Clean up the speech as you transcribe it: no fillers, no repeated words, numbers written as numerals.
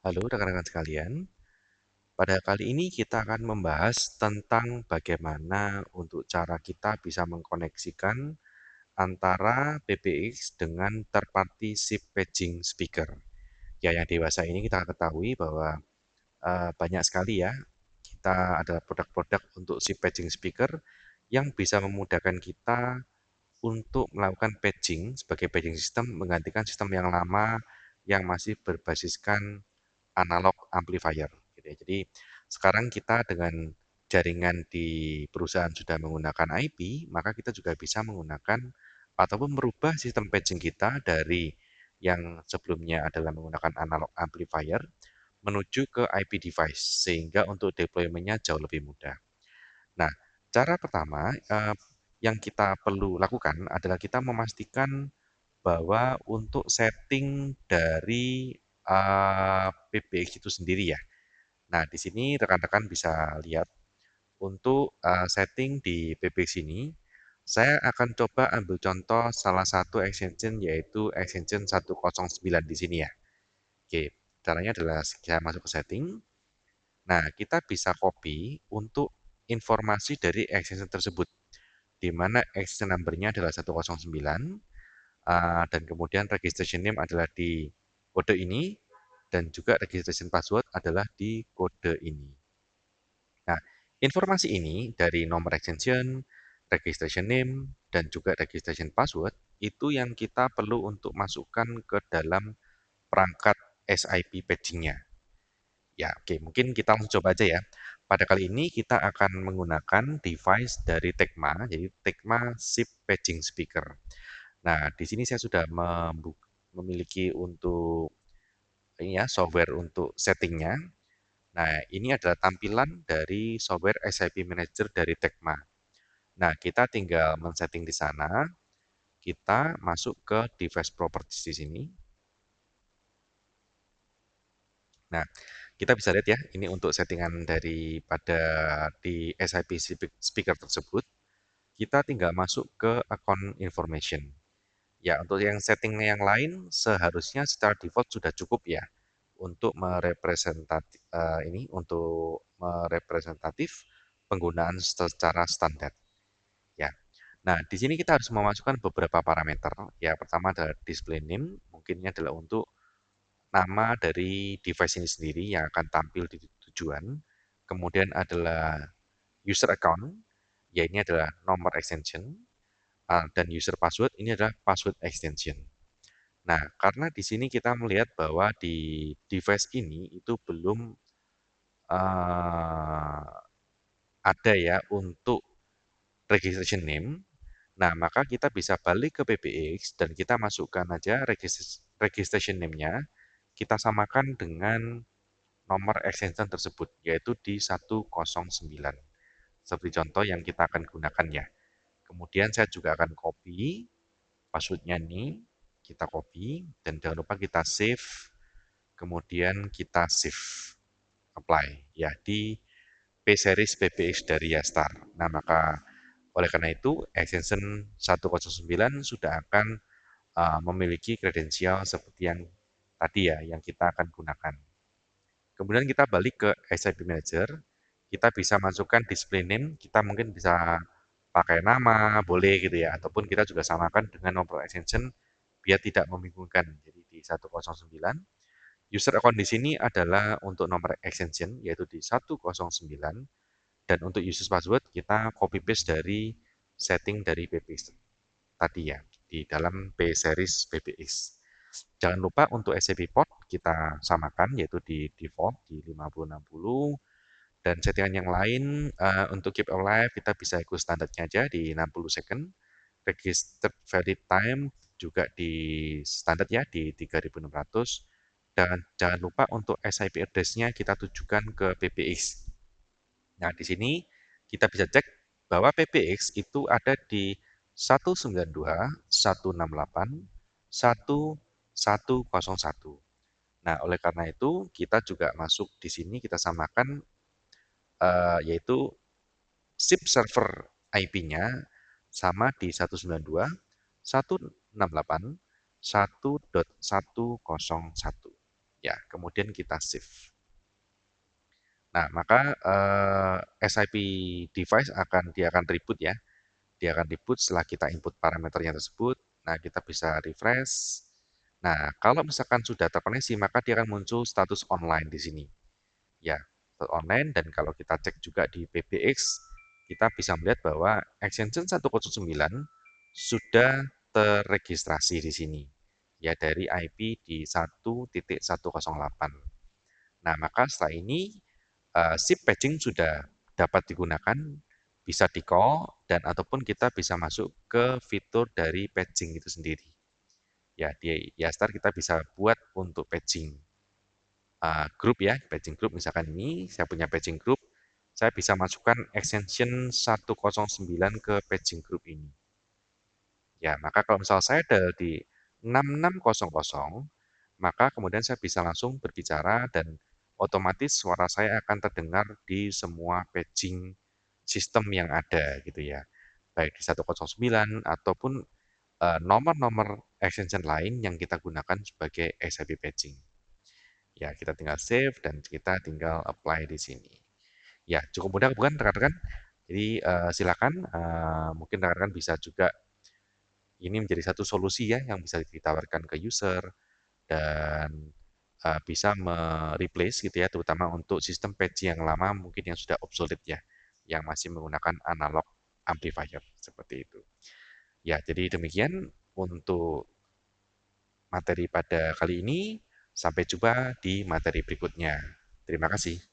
Halo rekan-rekan sekalian, pada kali ini kita akan membahas tentang bagaimana untuk cara kita bisa mengkoneksikan antara PBX dengan third party SIP paging speaker. Ya, yang dewasa ini kita ketahui bahwa banyak sekali ya, kita ada produk-produk untuk SIP paging speaker yang bisa memudahkan kita untuk melakukan paging sebagai paging system menggantikan sistem yang lama yang masih berbasiskan analog amplifier gitu ya. Jadi sekarang kita dengan jaringan di perusahaan sudah menggunakan IP, maka kita juga bisa menggunakan ataupun merubah sistem paging kita dari yang sebelumnya adalah menggunakan analog amplifier menuju ke IP device sehingga untuk deployment-nya jauh lebih mudah. Nah, cara pertama yang kita perlu lakukan adalah kita memastikan bahwa untuk setting dari PBX itu sendiri ya. Nah, di sini rekan-rekan bisa lihat untuk setting di PBX ini, saya akan coba ambil contoh salah satu extension yaitu extension 109 di sini ya. Oke, caranya adalah saya masuk ke setting. Nah, kita bisa copy untuk informasi dari extension tersebut, di mana extension number-nya adalah 109, dan kemudian registration name adalah di kode ini, dan juga registration password adalah di kode ini. Nah, informasi ini dari nomor extension, registration name, dan juga registration password itu yang kita perlu untuk masukkan ke dalam perangkat SIP paging-nya. Ya, oke, mungkin kita langsung coba aja ya. Pada kali ini kita akan menggunakan device dari Tecma, jadi Tecma SIP Paging Speaker. Nah, di sini saya sudah memiliki untuk ini ya software untuk settingnya. Nah, ini adalah tampilan dari software SIP Manager dari Tecma. Nah, kita tinggal men-setting di sana. Kita masuk ke device properties di sini. Nah, kita bisa lihat ya, ini untuk settingan daripada di SIP speaker tersebut. Kita tinggal masuk ke account information. Ya, untuk yang setting yang lain seharusnya secara default sudah cukup ya untuk merepresentatif penggunaan secara standar. Ya. Nah, di sini kita harus memasukkan beberapa parameter. Ya, pertama adalah display name, mungkin ini adalah untuk nama dari device ini sendiri yang akan tampil di tujuan. Kemudian adalah user account, ya ini adalah nomor extension, dan user password ini adalah password extension. Nah, karena di sini kita melihat bahwa di device ini itu belum ada ya untuk registration name. Nah, maka kita bisa balik ke PBX dan kita masukkan aja registration name-nya, kita samakan dengan nomor extension tersebut, yaitu di 109. Seperti contoh yang kita akan gunakan ya. Kemudian saya juga akan copy passwordnya nih, kita copy, dan jangan lupa kita save, kemudian kita save, apply, ya di P-Series PBX dari Yastar. Nah, maka oleh karena itu, extension 109 sudah akan memiliki kredensial seperti yang tadi ya, yang kita akan gunakan. Kemudian kita balik ke SIP Manager, kita bisa masukkan display name, kita mungkin bisa pakai nama, boleh gitu ya, ataupun kita juga samakan dengan nomor extension biar tidak membingungkan. Jadi di 109, user account di sini adalah untuk nomor extension, yaitu di 109, dan untuk user password kita copy paste dari setting dari PBX tadi ya, di dalam P-Series PBX. Jangan lupa untuk SCP port kita samakan, yaitu di default di 5060, dan settingan yang lain untuk keep alive kita bisa ikut standarnya aja di 60 second, registered valid time juga di standar ya di 3600, dan jangan lupa untuk SIP address-nya kita tujukan ke PBX. Nah, di sini kita bisa cek bahwa PBX itu ada di 192, 168, 1101. Nah, oleh karena itu kita juga masuk di sini kita samakan yaitu SIP server IP-nya sama di 192, 168, 1.101. Ya, kemudian kita save. Nah, maka SIP device dia akan reboot ya. Dia akan reboot setelah kita input parameternya tersebut. Nah, kita bisa refresh. Nah, kalau misalkan sudah terkoneksi, maka dia akan muncul status online di sini. Ya, status online, dan kalau kita cek juga di PBX, kita bisa melihat bahwa extension 109 sudah terregistrasi di sini. Ya, dari IP di 1.108. Nah, maka setelah ini SIP patching sudah dapat digunakan, bisa di-call, dan ataupun kita bisa masuk ke fitur dari patching itu sendiri. Ya, di Yastar kita bisa buat untuk patching grup ya, patching grup misalkan ini, saya punya patching grup, saya bisa masukkan extension 109 ke patching grup ini. Ya, maka kalau misal saya ada di 6600, maka kemudian saya bisa langsung berbicara dan otomatis suara saya akan terdengar di semua patching sistem yang ada gitu ya. Baik di 109 ataupun nomor-nomor extension lain yang kita gunakan sebagai SIP patching. Ya, kita tinggal save dan kita tinggal apply di sini. Ya, cukup mudah bukan rekan-rekan? Jadi silakan mungkin rekan-rekan bisa juga ini menjadi satu solusi ya yang bisa ditawarkan ke user dan bisa me-replace gitu ya, terutama untuk sistem patch yang lama mungkin yang sudah obsolete ya, yang masih menggunakan analog amplifier seperti itu. Ya, jadi demikian untuk materi pada kali ini. Sampai jumpa di materi berikutnya. Terima kasih.